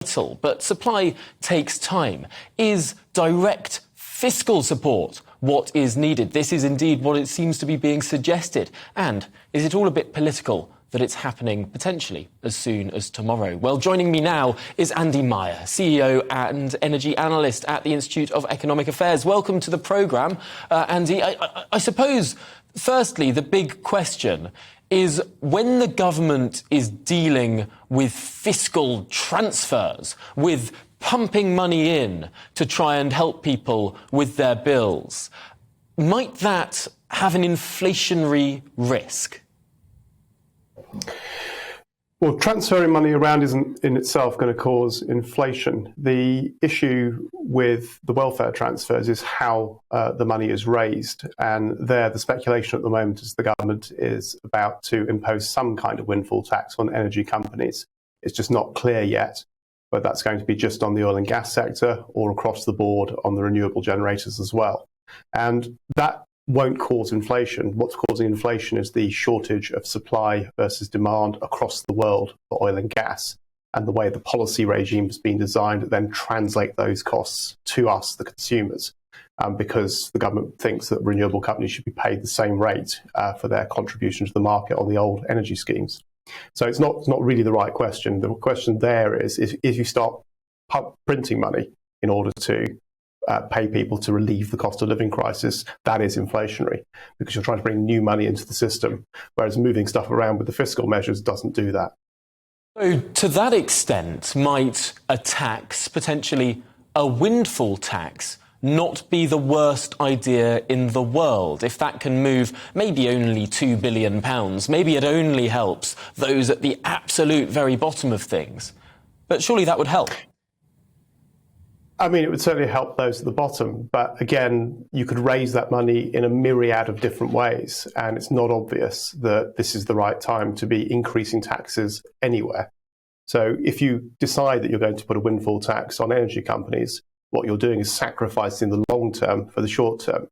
vital, but supply takes time. Is direct fiscal support what is needed? This is indeed what it seems to be being suggested. And is it all a bit political that it's happening potentially as soon as tomorrow? Well, joining me now is Andy Meyer, CEO and energy analyst at the Institute of Economic Affairs. Welcome to the programme. Andy, I suppose, firstly, the big question is when the government is dealing with fiscal transfers, with pumping money in to try and help people with their bills, might that have an inflationary risk? Well, transferring money around isn't in itself going to cause inflation. The issue with the welfare transfers is how the money is raised. And there, the speculation at the moment is the government is about to impose some kind of windfall tax on energy companies. It's just not clear yet whether that's going to be just on the oil and gas sector or across the board on the renewable generators as well. And that won't cause inflation. What's causing inflation is the shortage of supply versus demand across the world for oil and gas, and the way the policy regime has been designed to then translate those costs to us, the consumers, because the government thinks that renewable companies should be paid the same rate for their contribution to the market on the old energy schemes. So it's not really the right question. The question there is if you start printing money in order to pay people to relieve the cost of living crisis, that is inflationary because you're trying to bring new money into the system, whereas moving stuff around with the fiscal measures doesn't do that. So to that extent, might a tax, potentially a windfall tax, not be the worst idea in the world? If that can move maybe only £2 billion, maybe it only helps those at the absolute very bottom of things. But surely that would help. I mean, it would certainly help those at the bottom. But again, you could raise that money in a myriad of different ways. And it's not obvious that this is the right time to be increasing taxes anywhere. So if you decide that you're going to put a windfall tax on energy companies, what you're doing is sacrificing the long term for the short term.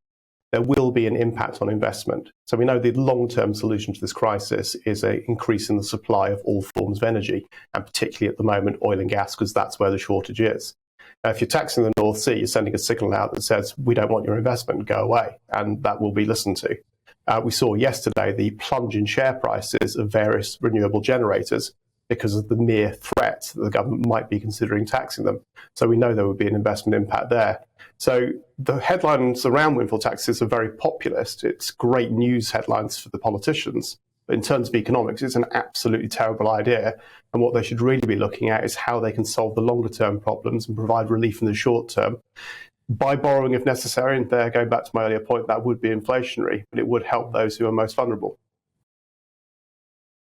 There will be an impact on investment. So we know the long-term solution to this crisis is an increase in the supply of all forms of energy, and particularly at the moment, oil and gas, because that's where the shortage is. If you're taxing the North Sea, you're sending a signal out that says, we don't want your investment, go away, and that will be listened to. We saw yesterday the plunge in share prices of various renewable generators because of the mere threat that the government might be considering taxing them. So we know there would be an investment impact there. So the headlines around windfall taxes are very populist. It's great news headlines for the politicians. But in terms of economics, it's an absolutely terrible idea. And what they should really be looking at is how they can solve the longer term problems and provide relief in the short term by borrowing if necessary. And there, going back to my earlier point, that would be inflationary, but it would help those who are most vulnerable.